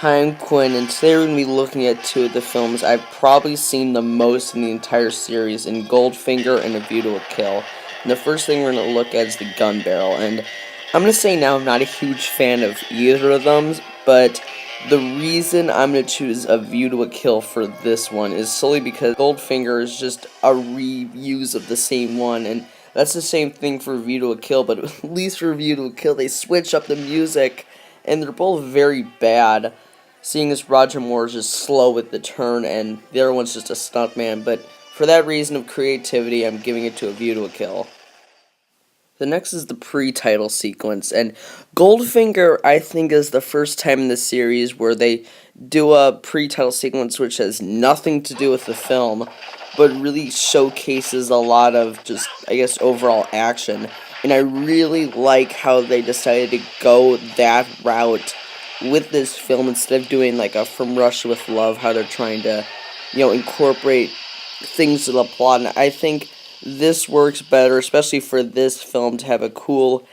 Hi, I'm Quinn, and today we're going to be looking at two of the films I've probably seen the most in the entire series, in Goldfinger and A View to a Kill. And the first thing we're going to look at is the gun barrel, and I'm going to say now I'm not a huge fan of either of them, but the reason I'm going to choose A View to a Kill for this one is solely because Goldfinger is just a reuse of the same one, and that's the same thing for A View to a Kill, but at least for A View to a Kill, they switch up the music, and they're both very bad. Seeing as Roger Moore is just slow with the turn, and the other one's just a stuntman, but for that reason of creativity, I'm giving it to A View to a Kill. The next is the pre-title sequence, and Goldfinger, I think, is the first time in the series where they do a pre-title sequence which has nothing to do with the film, but really showcases a lot of just, I guess, overall action. And I really like how they decided to go that route with this film instead of doing like a From Russia with Love, how they're trying to, incorporate things to the plot. And I think this works better, especially for this film, to have a cool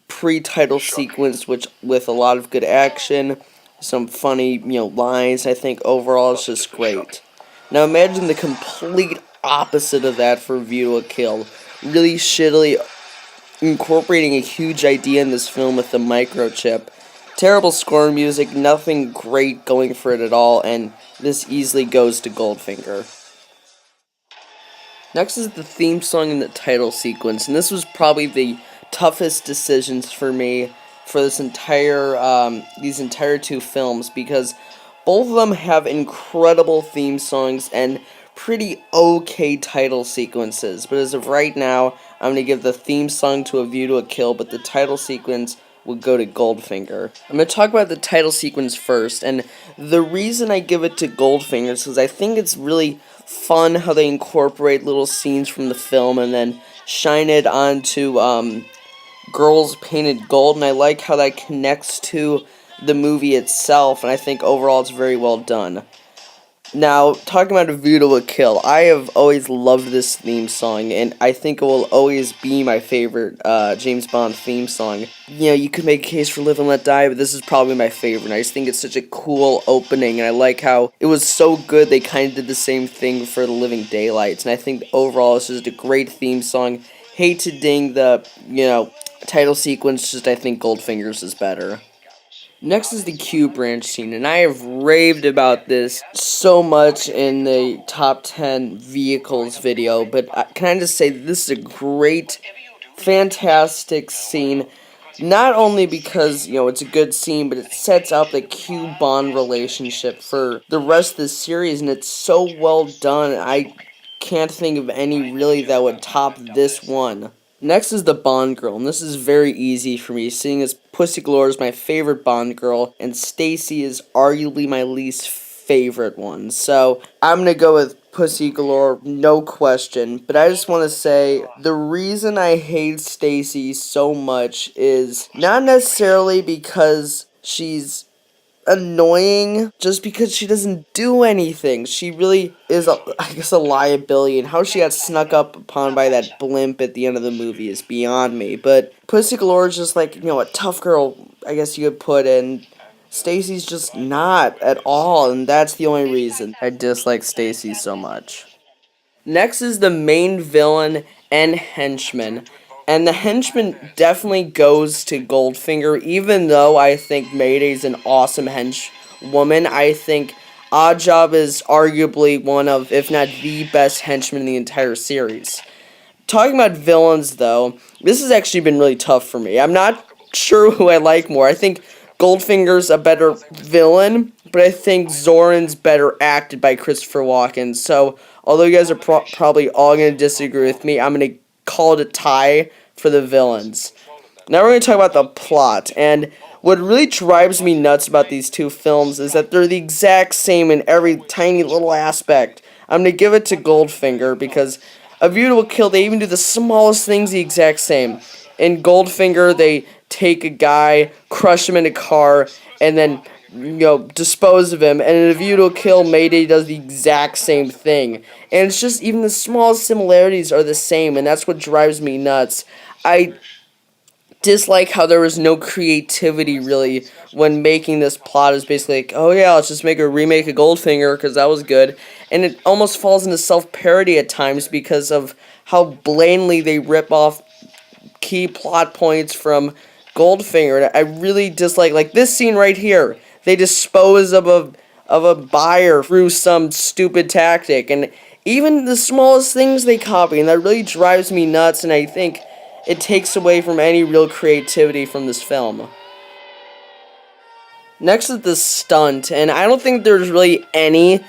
pre-title sequence which with a lot of good action, some funny, lines. I think overall it's just great. Now imagine the complete opposite of that for View to a Kill. Really shittily incorporating a huge idea in this film with the microchip. Terrible score music, nothing great going for it at all, and this easily goes to Goldfinger. Next is the theme song and the title sequence, and this was probably the toughest decisions for me for these entire two films, because both of them have incredible theme songs and pretty okay title sequences. But as of right now, I'm going to give the theme song to A View to a Kill, but the title sequence will go to Goldfinger. I'm going to talk about the title sequence first, and the reason I give it to Goldfinger is because I think it's really fun how they incorporate little scenes from the film and then shine it onto Girls Painted Gold, and I like how that connects to the movie itself, and I think overall it's very well done. Now, talking about A View to a Kill, I have always loved this theme song, and I think it will always be my favorite James Bond theme song. You could make a case for Live and Let Die, but this is probably my favorite. I just think it's such a cool opening, and I like how it was so good they kind of did the same thing for The Living Daylights, and I think overall it's just a great theme song. Hate to ding the, title sequence, just I think Goldfinger's is better. Next is the Q branch scene, and I have raved about this so much in the top 10 vehicles video, but can I just say this is a great, fantastic scene, not only because, it's a good scene, but it sets up the Q-Bond relationship for the rest of the series, and it's so well done. I can't think of any really that would top this one. Next is the Bond girl, and this is very easy for me, seeing as Pussy Galore is my favorite Bond girl, and Stacy is arguably my least favorite one. So, I'm gonna go with Pussy Galore, no question, but I just want to say, the reason I hate Stacy so much is not necessarily because she's annoying, just because she doesn't do anything. She really is, a liability, and how she got snuck up upon by that blimp at the end of the movie is beyond me. But Pussy Galore is just like, a tough girl, I guess you could put, and Stacy's just not at all, and that's the only reason I dislike Stacy so much. Next is the main villain and henchman. And the henchman definitely goes to Goldfinger, even though I think Mayday's an awesome henchwoman. I think Oddjob is arguably one of, if not the best henchman in the entire series. Talking about villains, though, this has actually been really tough for me. I'm not sure who I like more. I think Goldfinger's a better villain, but I think Zoran's better acted by Christopher Walken. So, although you guys are probably all going to disagree with me, I'm going to call it a tie for the villains. Now we're going to talk about the plot, and what really drives me nuts about these two films is that they're the exact same in every tiny little aspect. I'm going to give it to Goldfinger because A View to a Kill, they even do the smallest things the exact same. In Goldfinger, they take a guy, crush him in a car, and then, dispose of him. And in A View to a Kill, Mayday does the exact same thing. And it's just, even the smallest similarities are the same, and that's what drives me nuts. I dislike how there was no creativity really when making this plot. Is basically like, oh yeah, let's just make a remake of Goldfinger because that was good, and it almost falls into self-parody at times because of how blatantly they rip off key plot points from Goldfinger. And I really dislike, like, this scene right here. They dispose of a buyer through some stupid tactic, and even the smallest things they copy, and that really drives me nuts, and I think it takes away from any real creativity from this film. Next is the stunt, and I don't think there's really any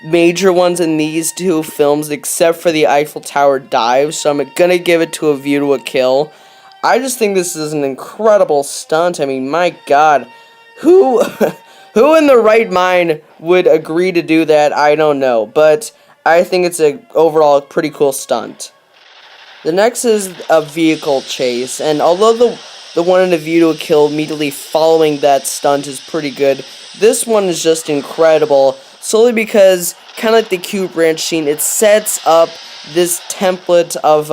major ones in these two films except for the Eiffel Tower dive, so I'm gonna give it to A View to a Kill. I just think this is an incredible stunt. I mean, my god, who who in their right mind would agree to do that? I don't know, but I think it's a overall pretty cool stunt. The next is a vehicle chase, and although the one in A View to a Kill immediately following that stunt is pretty good, this one is just incredible, solely because, kind of like the Cube Ranch scene, it sets up this template of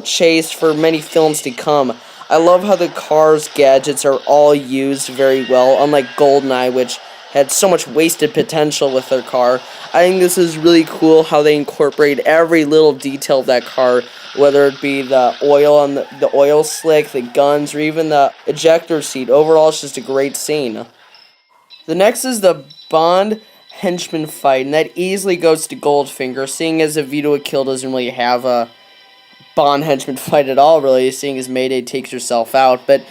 chase for many films to come. I love how the car's gadgets are all used very well, unlike GoldenEye, which had so much wasted potential with their car. I think this is really cool how they incorporate every little detail of that car, whether it be the oil on the oil slick, the guns, or even the ejector seat. Overall, it's just a great scene. The next is the Bond Henchman fight, and that easily goes to Goldfinger, seeing as A View to a Kill doesn't really have a Bond Henchman fight at all, really, seeing as Mayday takes herself out. But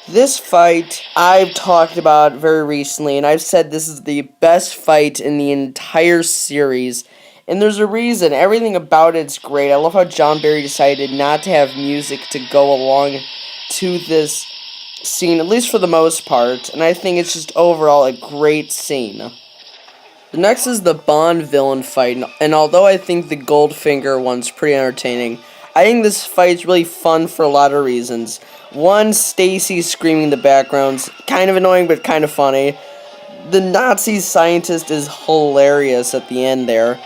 this fight, I've talked about very recently, and I've said this is the best fight in the entire series, and there's a reason. Everything about it's great. I love how John Barry decided not to have music to go along to this scene, at least for the most part, and I think it's just overall a great scene. The next is the Bond villain fight, and although I think the Goldfinger one's pretty entertaining, I think this fight's really fun for a lot of reasons. One, Stacy screaming in the background's kind of annoying, but kind of funny. The Nazi scientist is hilarious at the end there.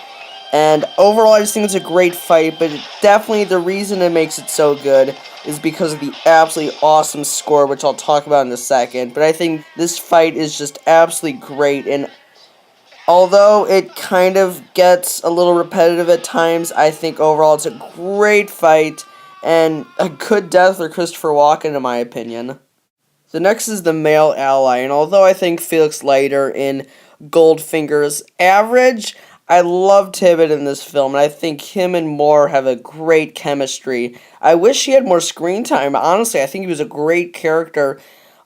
And overall, I just think it's a great fight, but definitely the reason it makes it so good is because of the absolutely awesome score, which I'll talk about in a second. But I think this fight is just absolutely great, and although it kind of gets a little repetitive at times, I think overall it's a great fight and a good death for Christopher Walken, in my opinion. The next is the male ally, and although I think Felix Leiter in Goldfinger's average, I love Tibbet in this film, and I think him and Moore have a great chemistry. I wish he had more screen time. Honestly, I think he was a great character.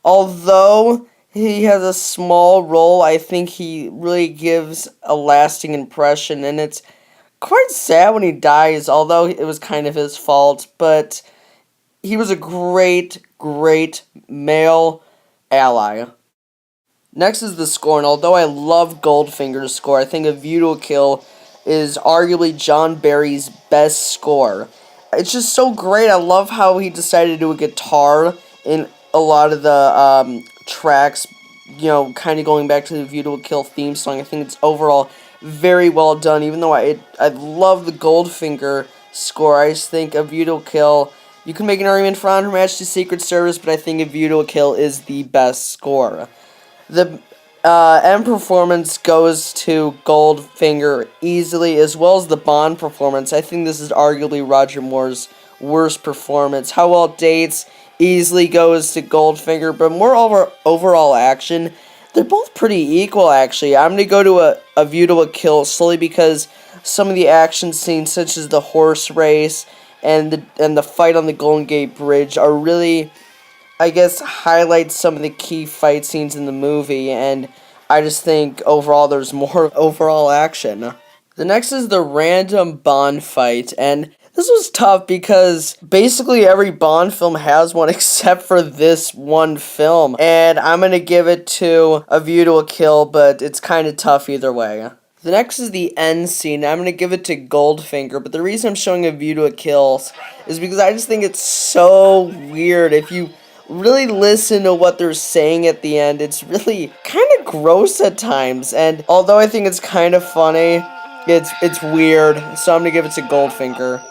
Although he has a small role, I think he really gives a lasting impression, and it's quite sad when he dies, although it was kind of his fault, but he was a great, great male ally. Next is the score, and although I love Goldfinger's score, I think A View to a Kill is arguably John Barry's best score. It's just so great. I love how he decided to do a guitar in a lot of the tracks, kind of going back to the View to a Kill theme song. I think it's overall very well done, even though I love the Goldfinger score. I just think A View to a Kill, you can make an argument for On Her Majesty's Secret Service, but I think A View to a Kill is the best score. The end performance goes to Goldfinger easily, as well as the Bond performance. I think this is arguably Roger Moore's worst performance. How well it dates easily goes to Goldfinger, but more overall action, they're both pretty equal, actually. I'm going to go to a View to a Kill solely because some of the action scenes, such as the horse race and the fight on the Golden Gate Bridge, are really, I guess, highlight some of the key fight scenes in the movie, and I just think overall there's more overall action. The next is the random Bond fight, and this was tough because basically every Bond film has one except for this one film, and I'm going to give it to A View to a Kill, but it's kind of tough either way. The next is the end scene. I'm going to give it to Goldfinger, but the reason I'm showing A View to a Kill is because I just think it's so weird. If you really listen to what they're saying at the end, it's really kind of gross at times, and although I think it's kind of funny, it's weird, so I'm going to give it to Goldfinger.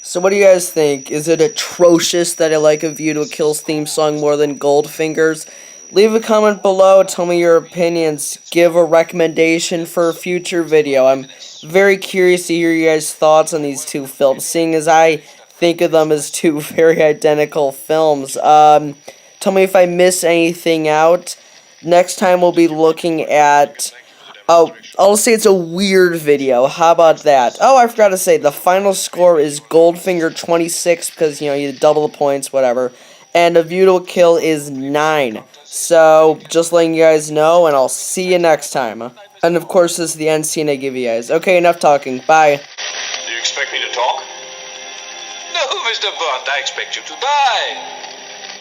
So what do you guys think? Is it atrocious that I like A View to a Kill's theme song more than Goldfinger's? Leave a comment below, tell me your opinions, give a recommendation for a future video. I'm very curious to hear you guys' thoughts on these two films, seeing as I think of them as two very identical films. Tell me if I miss anything out. Next time we'll be looking at... Oh, I'll say it's a weird video. How about that? Oh, I forgot to say, the final score is Goldfinger 26, because, you know, you double the points, whatever. And A View to a Kill is 9. So, just letting you guys know, and I'll see you next time. And of course, this is the end scene I give you guys. Okay, enough talking. Bye. Do you expect me to talk? No, Mr. Bond, I expect you to die.